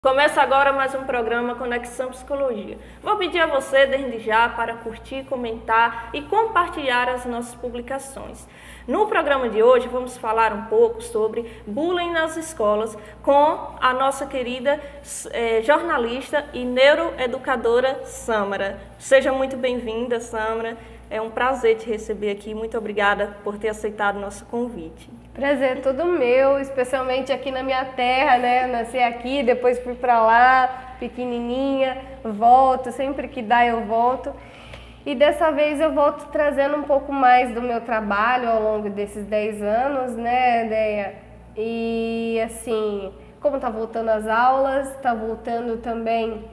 Começa agora mais um programa Conexão Psicologia. Vou pedir a você, desde já, para curtir, comentar e compartilhar as nossas publicações. No programa de hoje, vamos falar um pouco sobre bullying nas escolas com a nossa querida jornalista e neuroeducadora Samara. Seja muito bem-vinda, Samara. É um prazer te receber aqui. Muito obrigada por ter aceitado o nosso convite. Prazer é todo meu, especialmente aqui na minha terra, né? Nasci aqui, depois fui pra lá, pequenininha, volto, sempre que dá eu volto. E dessa vez eu volto trazendo um pouco mais do meu trabalho ao longo desses 10 anos, né, Deia? E assim, como tá voltando as aulas, tá voltando também,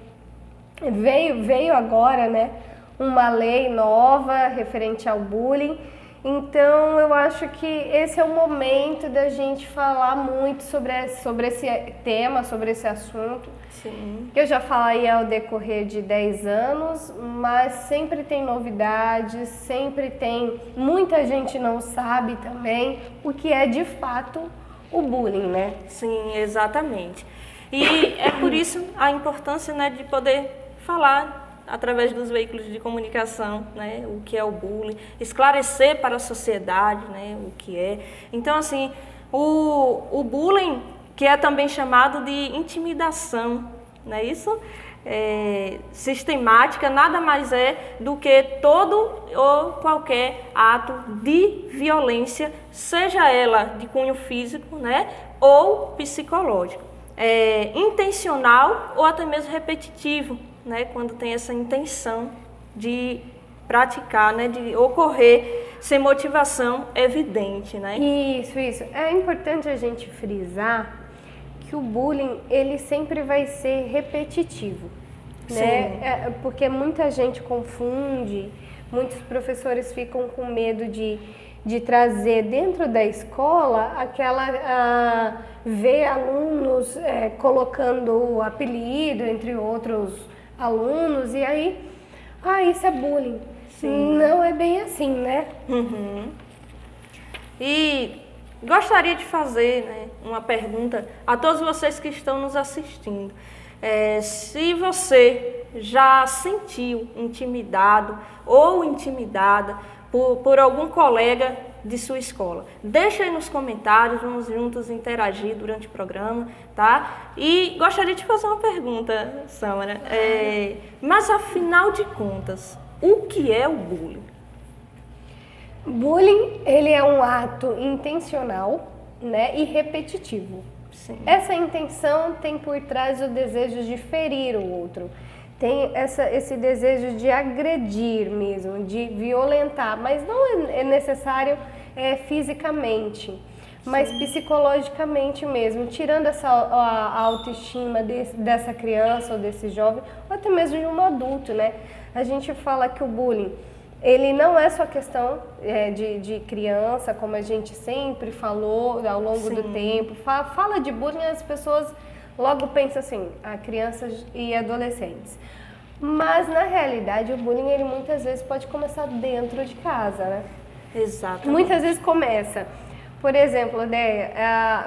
veio agora, né, uma lei nova referente ao bullying. Então, eu acho que esse é o momento da gente falar muito sobre esse tema, sobre esse assunto. Sim. Que eu já falei ao decorrer de 10 anos, mas sempre tem novidades, sempre tem... Muita gente não sabe também o que é de fato o bullying, né? Sim, exatamente. E é por isso a importância, né, de poder falar através dos veículos de comunicação, né, o que é o bullying, esclarecer para a sociedade, né, o que é. Então, assim, o bullying, que é também chamado de intimidação, não é isso? Sistemática, nada mais é do que todo ou qualquer ato de violência, seja ela de cunho físico, né, ou psicológico, intencional ou até mesmo repetitivo, né, quando tem essa intenção de praticar, né, de ocorrer sem motivação evidente, né? Isso. É importante a gente frisar que o bullying, ele sempre vai ser repetitivo, né? Porque muita gente confunde, muitos professores ficam com medo de trazer dentro da escola ver alunos colocando apelido, entre outros alunos, e aí, isso é bullying. Sim. Não é bem assim, né? Uhum. E gostaria de fazer, né, uma pergunta a todos vocês que estão nos assistindo. Se você já sentiu intimidado ou intimidada por algum colega de sua escola, deixa aí nos comentários, vamos juntos interagir durante o programa, tá? E gostaria de fazer uma pergunta, Samara, mas afinal de contas, o que é o bullying? Bullying, ele é um ato intencional, né, e repetitivo. Sim. Essa intenção tem por trás o desejo de ferir o outro, tem esse desejo de agredir mesmo, de violentar, mas não é necessário fisicamente, mas psicologicamente mesmo, tirando a autoestima dessa criança ou desse jovem, ou até mesmo de um adulto, né? A gente fala que o bullying, ele não é só questão de criança, como a gente sempre falou ao longo do tempo. Fala de bullying, as pessoas logo pensam assim, a crianças e adolescentes. Mas, na realidade, o bullying, ele muitas vezes pode começar dentro de casa, né? Exatamente. Muitas vezes começa. Por exemplo,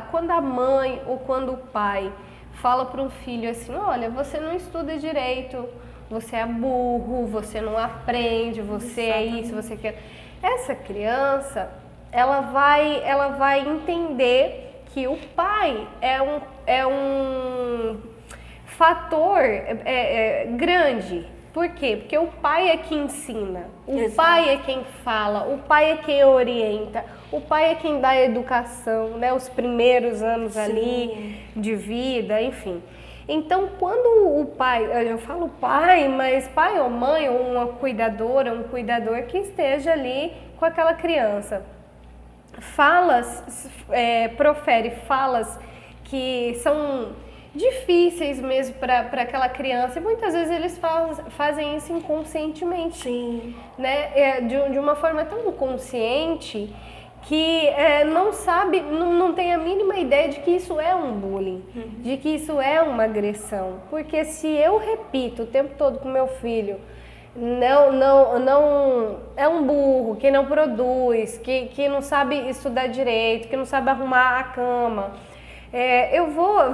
quando a mãe ou quando o pai fala para um filho assim, olha, você não estuda direito, você é burro, você não aprende, você é isso, você quer... Essa criança, ela vai entender que o pai é um fator grande. Por quê? Porque o pai é quem ensina, o pai é quem fala, o pai é quem orienta, o pai é quem dá a educação, né? Os primeiros anos ali de vida, enfim. Então, quando o pai, eu falo pai, mas pai ou mãe, ou uma cuidadora, um cuidador que esteja ali com aquela criança, profere falas que são difíceis mesmo para aquela criança, e muitas vezes eles fazem isso inconscientemente, né? De uma forma tão inconsciente que não sabe, não tem a mínima ideia de que isso é um bullying, de que isso é uma agressão. Porque se eu repito o tempo todo com meu filho, não é um burro, que não produz, que não sabe estudar direito, que não sabe arrumar a cama,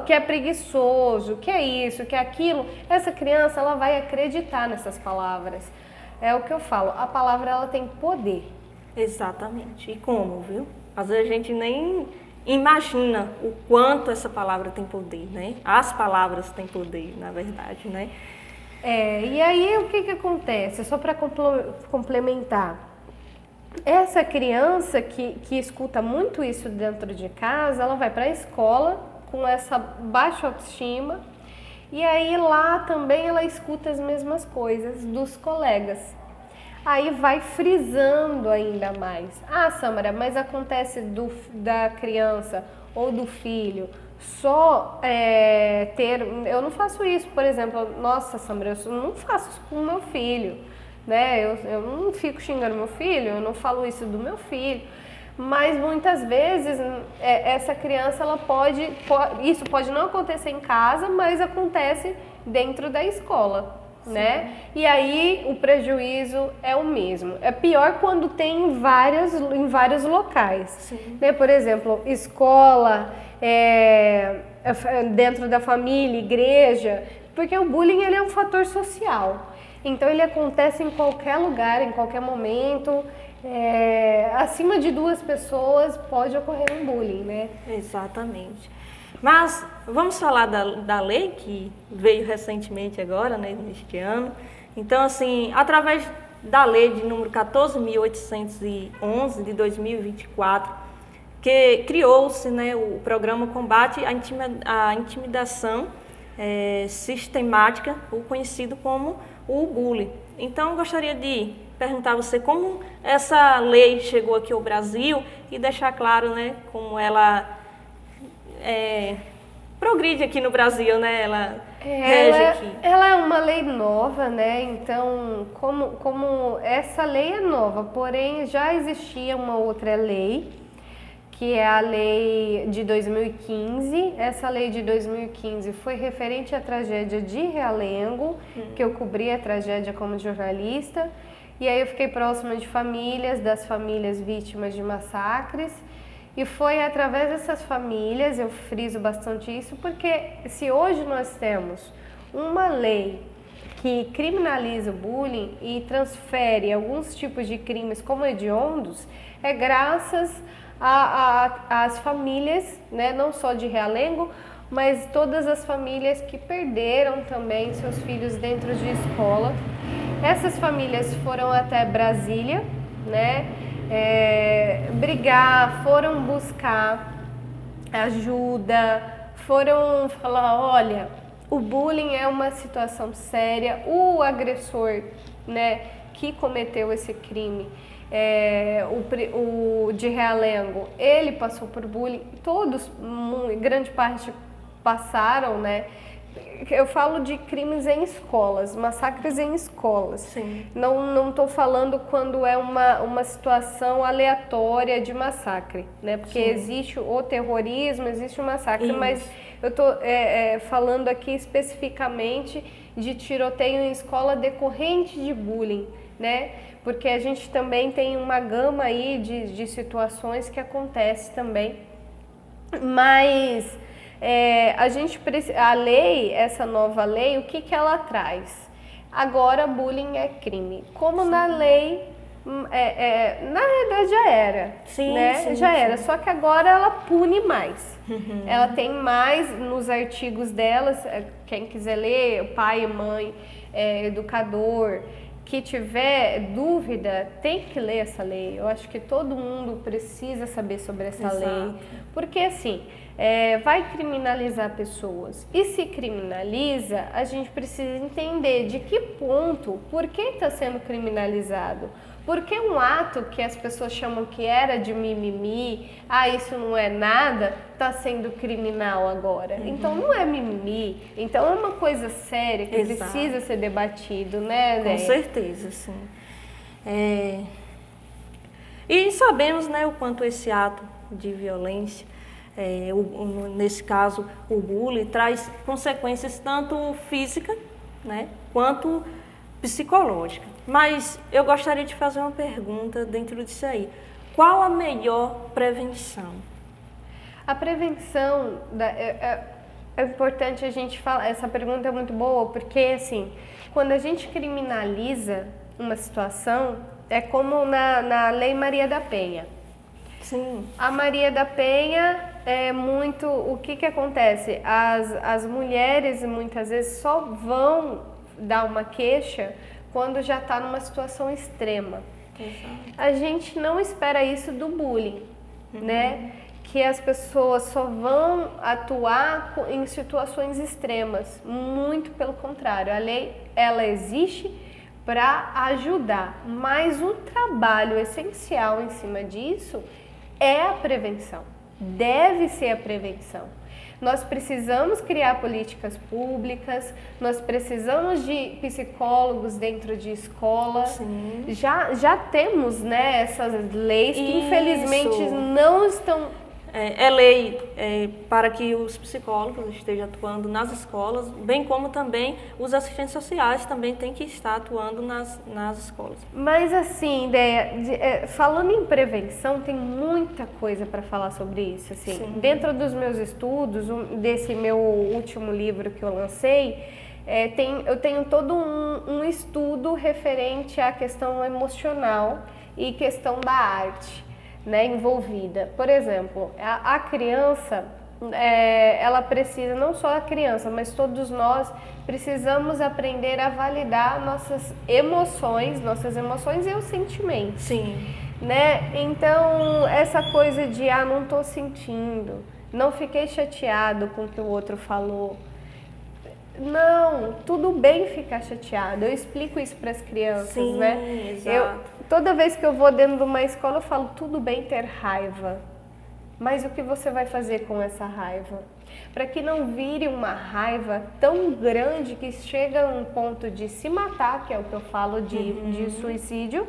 que é preguiçoso, que é isso, que é aquilo. Essa criança, ela vai acreditar nessas palavras. É o que eu falo, a palavra, ela tem poder. Exatamente. E como, viu? Às vezes a gente nem imagina o quanto essa palavra tem poder, né? As palavras têm poder, na verdade, né? E aí o que acontece? Só para complementar. Essa criança que escuta muito isso dentro de casa, ela vai para a escola com essa baixa autoestima e aí lá também ela escuta as mesmas coisas dos colegas. Aí vai frisando ainda mais. Ah, Samara, mas acontece da criança ou do filho só ter... Eu não faço isso, por exemplo. Nossa, Samara, eu não faço isso com o meu filho, né? Eu não fico xingando meu filho, eu não falo isso do meu filho. Mas muitas vezes essa criança, isso pode não acontecer em casa, mas acontece dentro da escola. Né? E aí o prejuízo é o mesmo. É pior quando tem em vários locais. Né? Por exemplo, escola, dentro da família, igreja, porque o bullying ele é um fator social. Então ele acontece em qualquer lugar, em qualquer momento. Acima de 2 pessoas pode ocorrer um bullying, né? Exatamente. Mas vamos falar da lei que veio recentemente agora, né, neste ano. Então, assim, através da lei de número 14.811 de 2024, que criou-se, né, o programa Combate à Intimidação Sistemática, o conhecido como o bullying. Então, gostaria de perguntar a você como essa lei chegou aqui ao Brasil e deixar claro, né, como ela progride aqui no Brasil, né? Ela rege aqui. Ela é uma lei nova, né? Então, como essa lei é nova, porém já existia uma outra lei, que é a lei de 2015. Essa lei de 2015 foi referente à tragédia de Realengo, que eu cobri a tragédia como jornalista. E aí eu fiquei próxima de das famílias vítimas de massacres. E foi através dessas famílias, eu friso bastante isso, porque se hoje nós temos uma lei que criminaliza o bullying e transfere alguns tipos de crimes como hediondos, é graças às famílias, né, não só de Realengo, mas todas as famílias que perderam também seus filhos dentro de escola. Essas famílias foram até Brasília, né? Brigar, foram buscar ajuda, foram falar, olha, o bullying é uma situação séria, o agressor, né, que cometeu esse crime, o de Realengo, ele passou por bullying, todos, grande parte passaram, né? Eu falo de crimes em escolas, massacres em escolas. Sim. Não estou falando quando é uma situação aleatória de massacre, né? Porque Sim. existe o terrorismo, existe o massacre, Isso. mas eu estou falando aqui especificamente de tiroteio em escola decorrente de bullying, né? Porque a gente também tem uma gama aí de situações que acontece também, mas... a lei, essa nova lei, o que ela traz? Agora bullying é crime. Como Sim. Na lei, na realidade já era, sim, né? Sim, já sim. era, só que agora ela pune mais. Ela tem mais nos artigos delas, quem quiser ler, pai, mãe, educador, que tiver dúvida, tem que ler essa lei. Eu acho que todo mundo precisa saber sobre essa Exato. lei, porque assim... vai criminalizar pessoas. E se criminaliza, a gente precisa entender de que ponto, por que está sendo criminalizado. Porque um ato que as pessoas chamam que era de mimimi, isso não é nada, está sendo criminal agora. Então não é mimimi, então é uma coisa séria que Exato. Precisa ser debatido, né, Com certeza, sim. E sabemos, né, o quanto esse ato de violência, nesse caso o bullying, traz consequências tanto físicas, né, quanto psicológicas. Mas eu gostaria de fazer uma pergunta dentro disso aí. Qual a melhor prevenção? A prevenção, é importante a gente falar, essa pergunta é muito boa, porque assim, quando a gente criminaliza uma situação, é como na Lei Maria da Penha. Sim. A Maria da Penha é muito... O que acontece? As mulheres muitas vezes só vão dar uma queixa quando já está numa situação extrema. Exato. A gente não espera isso do bullying, né? Que as pessoas só vão atuar em situações extremas. Muito pelo contrário, a lei ela existe para ajudar, mas o trabalho essencial em cima disso é a prevenção, deve ser a prevenção. Nós precisamos criar políticas públicas, nós precisamos de psicólogos dentro de escola. Sim. Já temos, né, essas leis que infelizmente não estão... É lei para que os psicólogos estejam atuando nas escolas, bem como também os assistentes sociais também têm que estar atuando nas escolas. Mas assim, falando em prevenção, tem muita coisa para falar sobre isso. Assim. Dentro dos meus estudos, desse meu último livro que eu lancei, eu tenho todo um estudo referente à questão emocional e questão da arte, né, envolvida. Por exemplo, a criança, ela precisa, não só a criança, mas todos nós precisamos aprender a validar nossas emoções e os sentimentos. Sim. Né? Então, essa coisa de, não tô sentindo, não fiquei chateado com o que o outro falou. Não, tudo bem ficar chateado. Eu explico isso para as crianças, sim, né? Exato. Toda vez que eu vou dentro de uma escola, eu falo, tudo bem ter raiva, mas o que você vai fazer com essa raiva? Para que não vire uma raiva tão grande que chega a um ponto de se matar, que é o que eu falo de suicídio,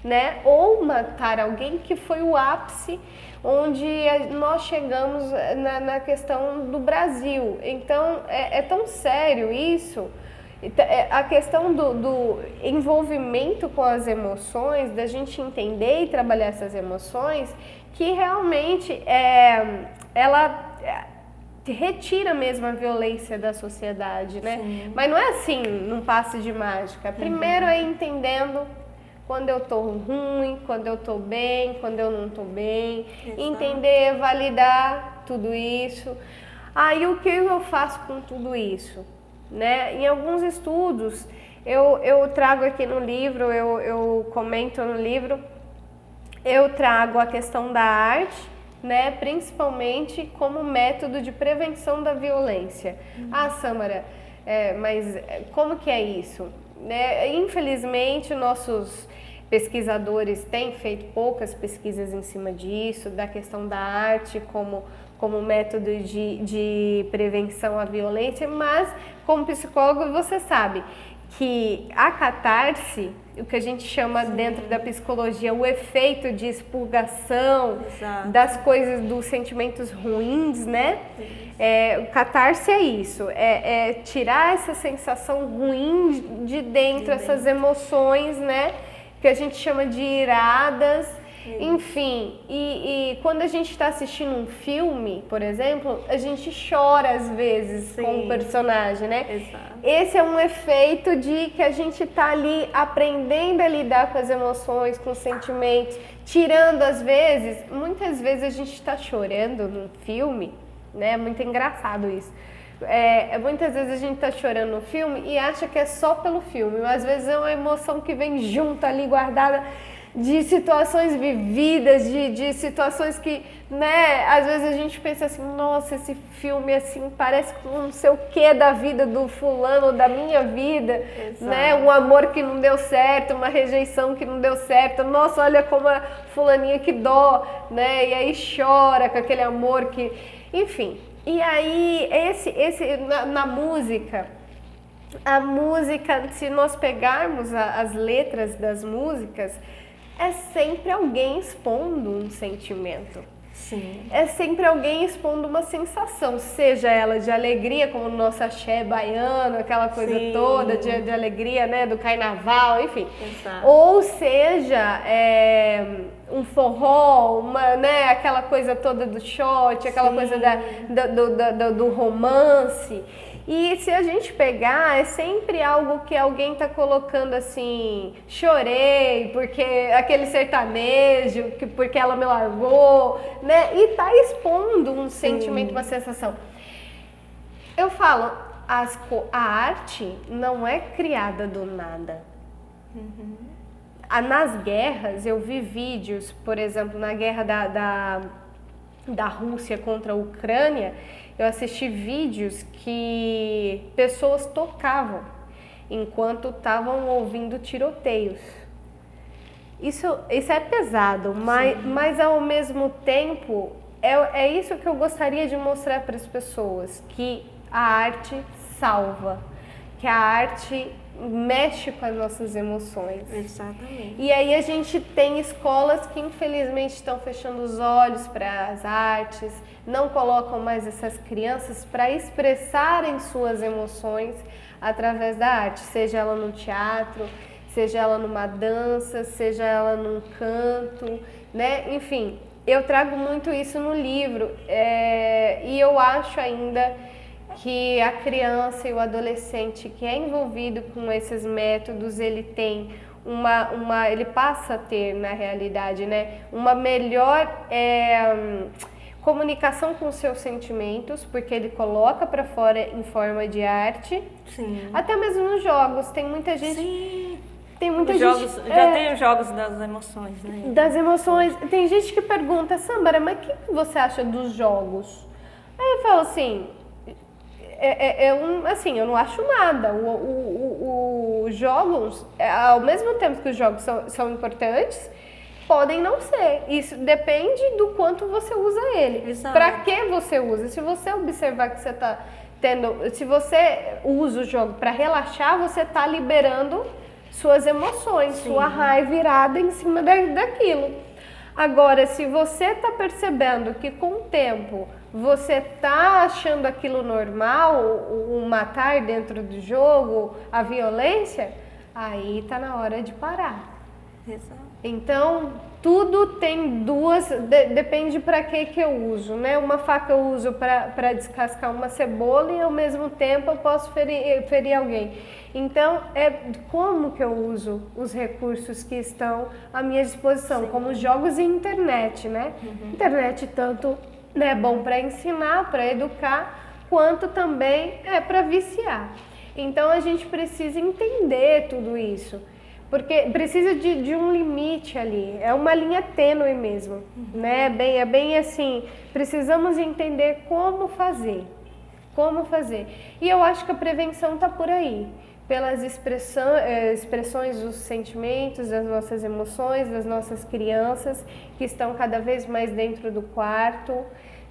né? Ou matar alguém, que foi o ápice onde nós chegamos na questão do Brasil. Então, é tão sério isso. A questão do envolvimento com as emoções, da gente entender e trabalhar essas emoções, que realmente ela retira mesmo a violência da sociedade, né? Sim. Mas não é assim, num passe de mágica. Primeiro é entendendo quando eu tô ruim, quando eu tô bem, quando eu não tô bem. Exato. Entender, validar tudo isso. Aí o que eu faço com tudo isso? Né? Em alguns estudos, eu trago aqui no livro, eu comento no livro, eu trago a questão da arte, né? Principalmente como método de prevenção da violência. Sâmara, mas como que é isso? Né? Infelizmente, nossos pesquisadores têm feito poucas pesquisas em cima disso, da questão da arte como método de prevenção à violência, mas como psicólogo você sabe que a catarse, o que a gente chama dentro da psicologia, o efeito de expurgação das coisas, dos sentimentos ruins, né? O catarse é isso, é tirar essa sensação ruim de dentro, essas emoções, né? Que a gente chama de iradas. Enfim, e quando a gente está assistindo um filme, por exemplo, a gente chora às vezes com o personagem, né? Exato. Esse é um efeito de que a gente está ali aprendendo a lidar com as emoções, com os sentimentos, tirando muitas vezes a gente está chorando num filme, né? É muito engraçado isso. Muitas vezes a gente está chorando no filme e acha que é só pelo filme, mas às vezes é uma emoção que vem junto ali, guardada, de situações vividas, de situações que, né, às vezes a gente pensa assim, nossa, esse filme assim parece com não sei o que da vida do fulano, da minha vida, né, um amor que não deu certo, uma rejeição que não deu certo, nossa, olha como a fulaninha que dó, né, e aí chora com aquele amor que, enfim. E aí, na música, a música, se nós pegarmos as letras das músicas, é sempre alguém expondo um sentimento. Sim. É sempre alguém expondo uma sensação, seja ela de alegria, como o nosso axé baiano, aquela coisa Sim. toda de alegria, né, do carnaval, enfim. Exato. Ou seja, um forró, né, aquela coisa toda do shot, aquela Sim. coisa do romance. E se a gente pegar, é sempre algo que alguém está colocando assim, chorei porque aquele sertanejo, porque ela me largou, né? E tá expondo um sentimento, uma sensação. Eu falo, a arte não é criada do nada. Nas guerras, eu vi vídeos, por exemplo, na guerra da Rússia contra a Ucrânia, eu assisti vídeos que pessoas tocavam enquanto estavam ouvindo tiroteios. Isso é pesado, mas ao mesmo tempo é isso que eu gostaria de mostrar para as pessoas, que a arte salva, que a arte mexe com as nossas emoções. Exatamente. E aí a gente tem escolas que infelizmente estão fechando os olhos para as artes, não colocam mais essas crianças para expressarem suas emoções através da arte, seja ela no teatro, seja ela numa dança, seja ela num canto, né? Enfim, eu trago muito isso no livro e eu acho ainda que a criança e o adolescente que é envolvido com esses métodos, ele tem ele passa a ter, na realidade, né, uma melhor comunicação com os seus sentimentos, porque ele coloca para fora em forma de arte. Sim. Até mesmo nos jogos, tem muita gente... Sim. Tem muita Os gente... jogos, já tem os jogos das emoções, né? Das emoções. Tem gente que pergunta, Sâmbara, mas o que você acha dos jogos? Aí eu falo assim... assim, eu não acho nada. Os jogos, ao mesmo tempo que os jogos são importantes, podem não ser. Isso depende do quanto você usa ele. Para que você usa? Se você observar que você está tendo... Se você usa o jogo para relaxar, você está liberando suas emoções, Sim. sua raiva virada em cima daquilo. Agora, se você está percebendo que com o tempo você está achando aquilo normal, o matar dentro do jogo, a violência, aí está na hora de parar. Exato. Então, tudo tem duas, depende para que eu uso, né? Uma faca eu uso para descascar uma cebola e ao mesmo tempo eu posso ferir alguém. Então, como que eu uso os recursos que estão à minha disposição, Sim. como jogos e internet, né? Internet tanto é bom para ensinar, para educar, quanto também é para viciar. Então, a gente precisa entender tudo isso. Porque precisa de um limite ali, é uma linha tênue mesmo, né? É bem assim, precisamos entender como fazer. E eu acho que a prevenção está por aí, pelas expressões dos sentimentos, das nossas emoções, das nossas crianças, que estão cada vez mais dentro do quarto,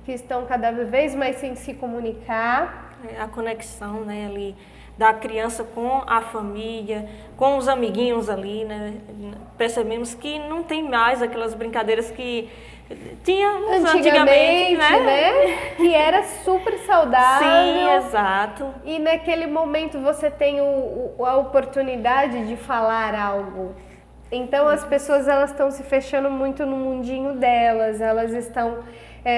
que estão cada vez mais sem se comunicar. A conexão, né, ali da criança com a família, com os amiguinhos ali, né? Percebemos que não tem mais aquelas brincadeiras que tínhamos antigamente, né? Que era super saudável. Sim, exato. E naquele momento você tem a oportunidade de falar algo. Então as pessoas elas estão se fechando muito no mundinho delas, elas estão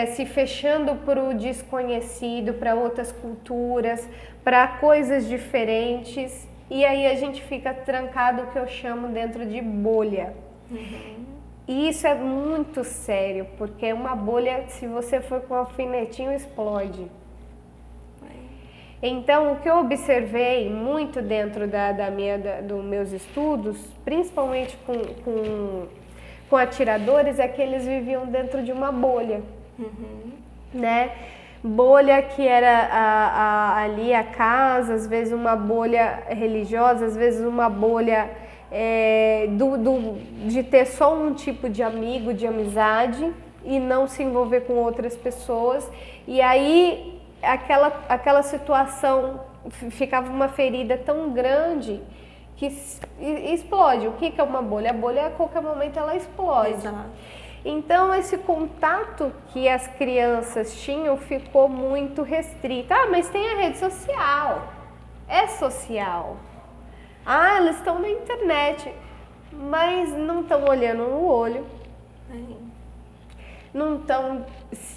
se fechando para o desconhecido, para outras culturas, para coisas diferentes, e aí a gente fica trancado, o que eu chamo dentro de bolha. E isso é muito sério, porque uma bolha, se você for com um alfinetinho, explode. Então, o que eu observei muito dentro dos meus estudos, principalmente com atiradores, é que eles viviam dentro de uma bolha. Né? Bolha que era ali a casa, às vezes uma bolha religiosa, às vezes uma bolha de ter só um tipo de amigo, de amizade e não se envolver com outras pessoas. E aí aquela situação ficava uma ferida tão grande que explode. O que é uma bolha? A bolha a qualquer momento ela explode. Exato. Então, esse contato que as crianças tinham ficou muito restrito. Ah, mas tem a rede social. É social. Ah, eles estão na internet, mas não estão olhando no olho. Não estão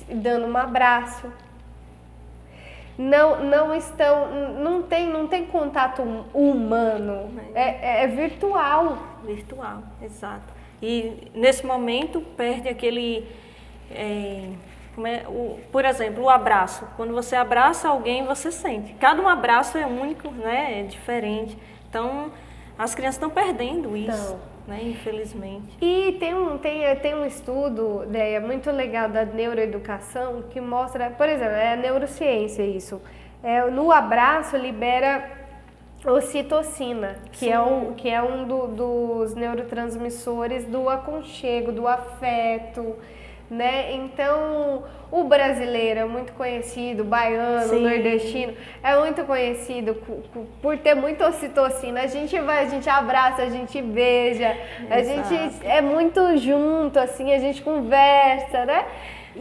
dando um abraço. Não estão, não tem contato humano. É virtual. Virtual, exato. E nesse momento perde aquele, por exemplo, o abraço. Quando você abraça alguém, você sente. Cada um abraço é único, né? É diferente. Então, as crianças estão perdendo isso, né? Infelizmente. E tem um estudo, Deia, muito legal da neuroeducação que mostra, por exemplo, é a neurociência isso. No abraço libera ocitocina, que é um dos neurotransmissores do aconchego, do afeto, né? Então, o brasileiro é muito conhecido, o baiano, o nordestino, é muito conhecido por ter muita ocitocina. A gente abraça, a gente beija, a gente é muito junto, assim, a gente conversa, né?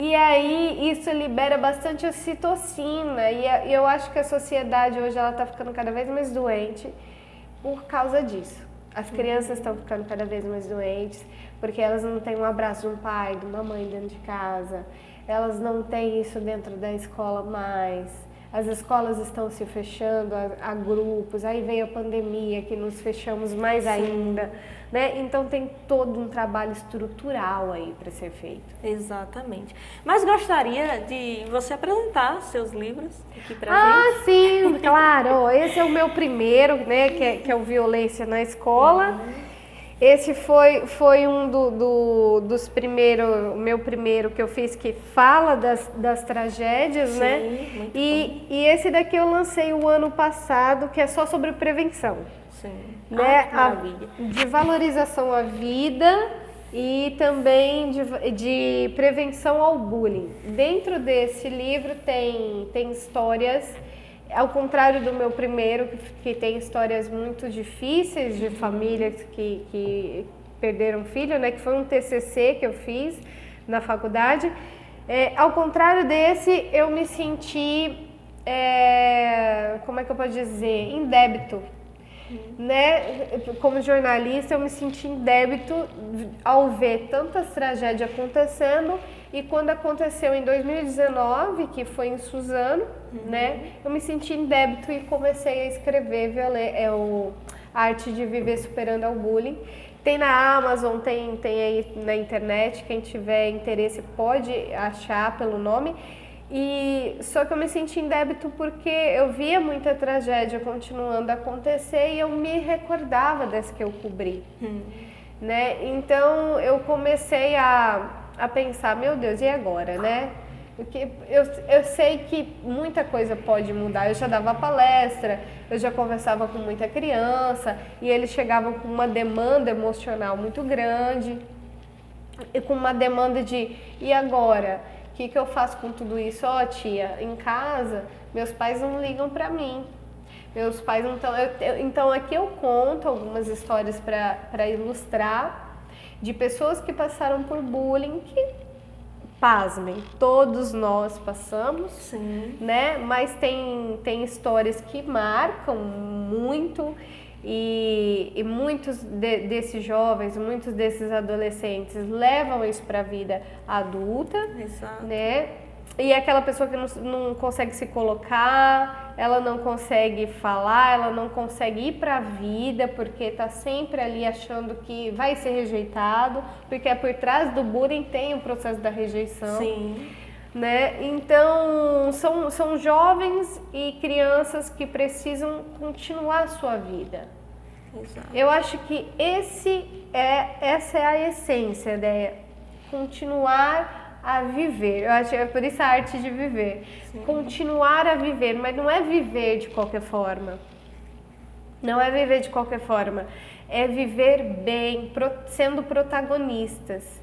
E aí isso libera bastante ocitocina e eu acho que a sociedade hoje ela está ficando cada vez mais doente por causa disso. As crianças estão ficando cada vez mais doentes porque elas não têm um abraço de um pai, de uma mãe dentro de casa. Elas não têm isso dentro da escola mais. As escolas estão se fechando a grupos, aí veio a pandemia que nos fechamos mais ainda, né? Então tem todo um trabalho estrutural aí para ser feito. Exatamente. Mas gostaria de você apresentar seus livros aqui pra gente. Ah, sim, claro. Esse é o meu primeiro, né, que é o Violência na Escola. Esse foi um dos primeiros, o meu primeiro que eu fiz, que fala das tragédias, Sim, né? Muito E esse daqui eu lancei o ano passado, que é só sobre prevenção. Sim. Né? Que maravilha. De valorização à vida e também de prevenção ao bullying. Dentro desse livro tem histórias, ao contrário do meu primeiro, que tem histórias muito difíceis de famílias que perderam filho, né? Que foi um TCC que eu fiz na faculdade. Ao contrário desse, eu me senti, como é que eu posso dizer, em débito. Né? Como jornalista, eu me senti em débito ao ver tantas tragédias acontecendo, e quando aconteceu em 2019, que foi em Suzano, né? Eu me senti em débito e comecei a escrever a Arte de Viver Superando ao Bullying. Tem na Amazon, tem aí na internet, quem tiver interesse pode achar pelo nome. E só que eu me senti em débito porque eu via muita tragédia continuando a acontecer e eu me recordava das que eu cobri, né? Então eu comecei a pensar, meu Deus, e agora, né? Porque eu sei que muita coisa pode mudar. Eu já dava palestra, eu já conversava com muita criança e eles chegavam com uma demanda emocional muito grande e com uma demanda de, e agora? O que eu faço com tudo isso? Ó, tia, em casa, meus pais não ligam pra mim. Meus pais não estão... Então, aqui eu conto algumas histórias para ilustrar de pessoas que passaram por bullying, que, pasmem, todos nós passamos, Sim. né? Mas tem histórias que marcam muito. E muitos desses jovens, muitos desses adolescentes levam isso para a vida adulta, Exato. né? E é aquela pessoa que não consegue se colocar, ela não consegue falar, ela não consegue ir para a vida, porque está sempre ali achando que vai ser rejeitado, porque por trás do bullying tem o processo da rejeição. Sim. Né? Então, são jovens e crianças que precisam continuar a sua vida. Exato. Eu acho que essa é a essência, né? Continuar a viver. Eu acho que é por isso a arte de viver. Sim. Continuar a viver, mas não é viver de qualquer forma. Não é viver de qualquer forma. É viver bem, sendo protagonistas.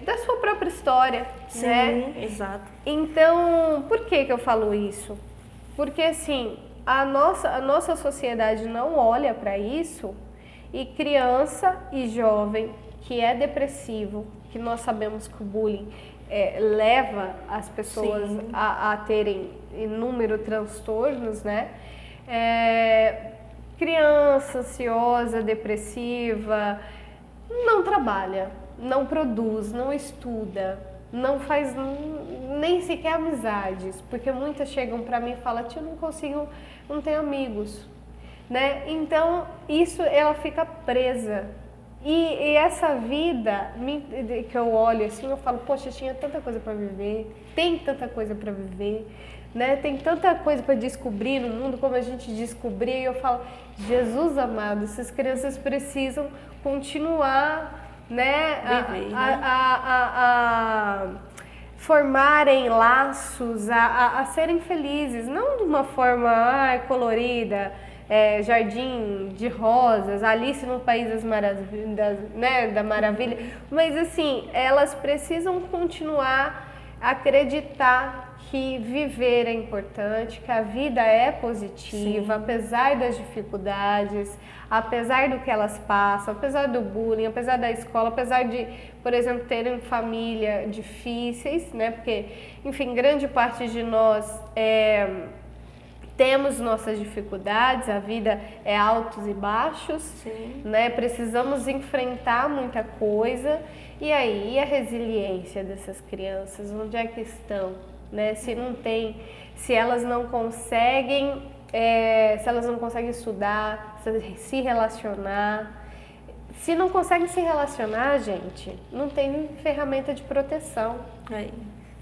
Da sua própria história, Sim, né? Exato. Então, por que eu falo isso? Porque, assim, a nossa sociedade não olha para isso, e criança e jovem que é depressivo, que nós sabemos que o bullying leva as pessoas a terem inúmeros transtornos, né? Criança ansiosa, depressiva, não trabalha, não produz, não estuda, não faz nem sequer amizades, porque muitas chegam para mim e falam, tia, eu não consigo, não tenho amigos, né? Então, isso ela fica presa. E essa vida que eu olho assim, eu falo, poxa, tinha tanta coisa para viver, tem tanta coisa para viver, né? Tem tanta coisa para descobrir no mundo, como a gente descobrir, e eu falo, Jesus amado, essas crianças precisam continuar, né, a formarem laços, a serem felizes, não de uma forma colorida, jardim de rosas, Alice no País das Maravilhas, né, da Maravilha, mas assim, elas precisam continuar a acreditar que viver é importante, que a vida é positiva, apesar das dificuldades, apesar do que elas passam, apesar do bullying, apesar da escola, apesar de, por exemplo, terem família difíceis, né, porque, enfim, grande parte de nós temos nossas dificuldades, a vida é altos e baixos, né? Precisamos enfrentar muita coisa. E aí, a resiliência dessas crianças, onde é que estão? Né? Se não tem, se elas não conseguem, estudar, se relacionar. Se não conseguem se relacionar, gente, não tem ferramenta de proteção.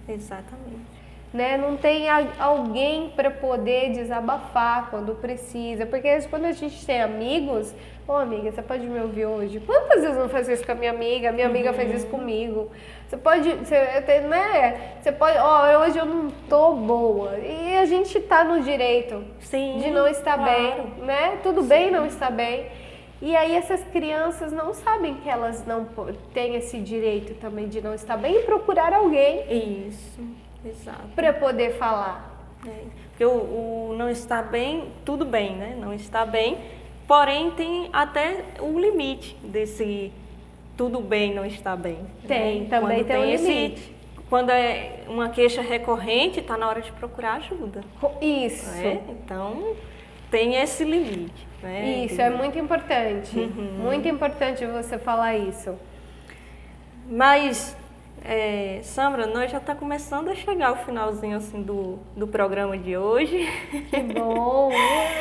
Exatamente. Né? Não tem alguém para poder desabafar quando precisa, porque quando a gente tem amigos, amiga, você pode me ouvir hoje? Quantas vezes eu não faço isso com a minha amiga fez isso comigo? Você pode, hoje eu não tô boa, e a gente tá no direito de não estar bem, né? Tudo bem não estar bem. E aí essas crianças não sabem que elas não têm esse direito também de não estar bem e procurar alguém. Isso. Exato. Para poder falar. Porque o não está bem, tudo bem, né? Não está bem, porém tem até o limite desse tudo bem não está bem. Tem, né? Também tem um limite. Quando é uma queixa recorrente, está na hora de procurar ajuda. Isso. Então, tem esse limite. Né? Isso, é muito importante. Muito importante você falar isso. Mas... Samra, nós já está começando a chegar ao finalzinho assim do programa de hoje. Que bom!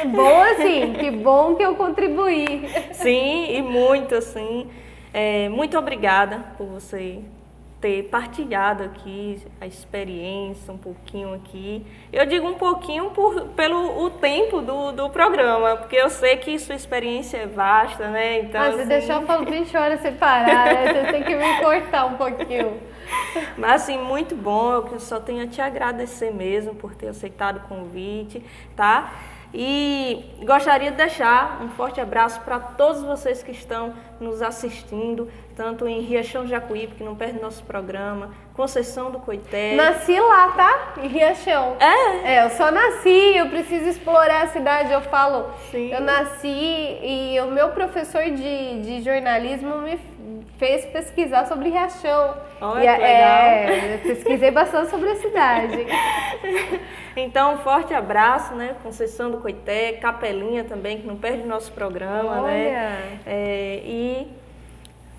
Bom assim, que bom que eu contribuí. Sim, e muito assim. Muito obrigada por você ter partilhado aqui a experiência, um pouquinho aqui. Eu digo um pouquinho pelo o tempo do programa, porque eu sei que sua experiência é vasta, né? Então, você deixou eu falar 20 horas sem parar, né? Você tem que me cortar um pouquinho. Mas assim, muito bom, eu só tenho a te agradecer mesmo por ter aceitado o convite, tá? E gostaria de deixar um forte abraço para todos vocês que estão nos assistindo, tanto em Riachão de Jacuípe, que não perde nosso programa, Conceição do Coité. Nasci lá, tá? Em Riachão. Eu só nasci, eu preciso explorar a cidade, eu falo. Sim. Eu nasci e o meu professor de jornalismo me fez pesquisar sobre Riachão. Olha, que legal. Eu pesquisei bastante sobre a cidade. Então, um forte abraço, né? Conceição do Coité, Capelinha também, que não perde nosso programa, né? E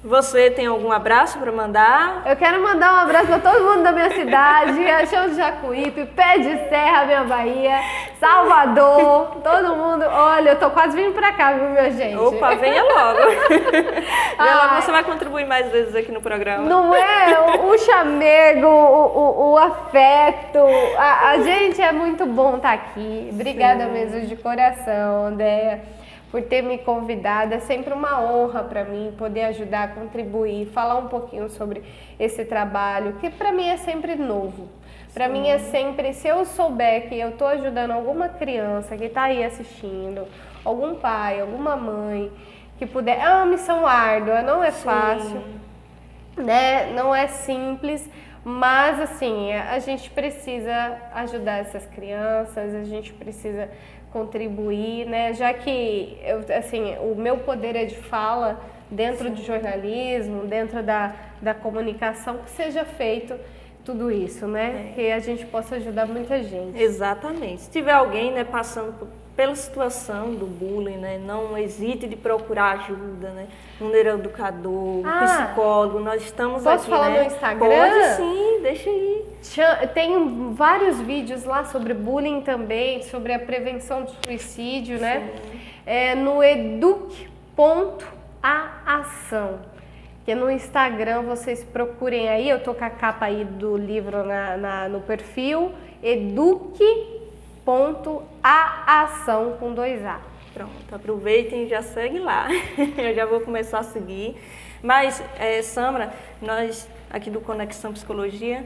você tem algum abraço para mandar? Eu quero mandar um abraço para todo mundo da minha cidade, Riachão de Jacuípe, Pé de Serra, minha Bahia, Salvador, todo mundo. Olha, eu tô quase vindo para cá, viu, minha gente? Opa, venha logo. Venha logo, você vai contribuir mais vezes aqui no programa. Não é? O chamego, o afeto. A gente é muito bom estar aqui. Obrigada mesmo de coração, Andréia, por ter me convidado. É sempre uma honra para mim poder ajudar, contribuir, falar um pouquinho sobre esse trabalho, que para mim é sempre novo. Para mim é sempre, se eu souber que eu estou ajudando alguma criança que está aí assistindo, algum pai, alguma mãe, que puder, é uma missão árdua, não é fácil, né? Não é simples, mas assim, a gente precisa ajudar essas crianças, a gente precisa contribuir, né? Já que assim, o meu poder é de fala dentro do jornalismo, dentro da comunicação, que seja feito tudo isso, né? Que a gente possa ajudar muita gente. Exatamente. Se tiver alguém, né, passando pela situação do bullying, né, não hesite de procurar ajuda, né? Um neuroeducador, um psicólogo, nós estamos aqui, posso falar né? no Instagram? Pode sim, deixa aí. Tem vários vídeos lá sobre bullying também, sobre a prevenção do suicídio, né? No eduque.aação. Que no Instagram vocês procurem aí, eu tô com a capa aí do livro no perfil, eduque.aação com 2A. Pronto, aproveitem e já segue lá. Eu já vou começar a seguir. Mas, Samra, nós aqui do Conexão Psicologia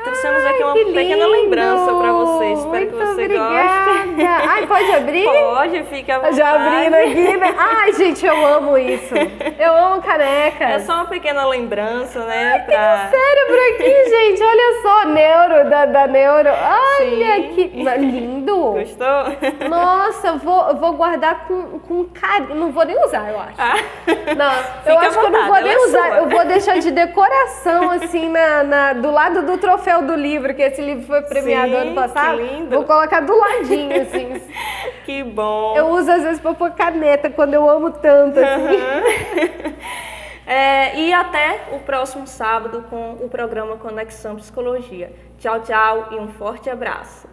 trouxemos aqui uma pequena lembrança para você. Espero que você goste. Ai, pode abrir? Pode, fica à vontade. Já abrindo aqui, né? Ai, gente, eu amo isso. Eu amo canecas. É só uma pequena lembrança, né? Tem um cérebro aqui, gente. Olha só, Neuro, da Neuro. Olha Sim. que lindo. Gostou? Nossa, eu vou guardar com carinho. Não vou nem usar, eu acho. Não, eu Fica à acho que eu não vou vontade, nem ela é usar. sua. Eu vou deixar de decoração, assim, do lado do troféu do livro, que esse livro foi premiado Sim, ano passado. que lindo. Vou colocar do ladinho, assim. Que bom. Eu uso às vezes pra pôr caneta, quando eu amo tanto, assim. E até o próximo sábado com o programa Conexão Psicologia. Tchau, tchau e um forte abraço.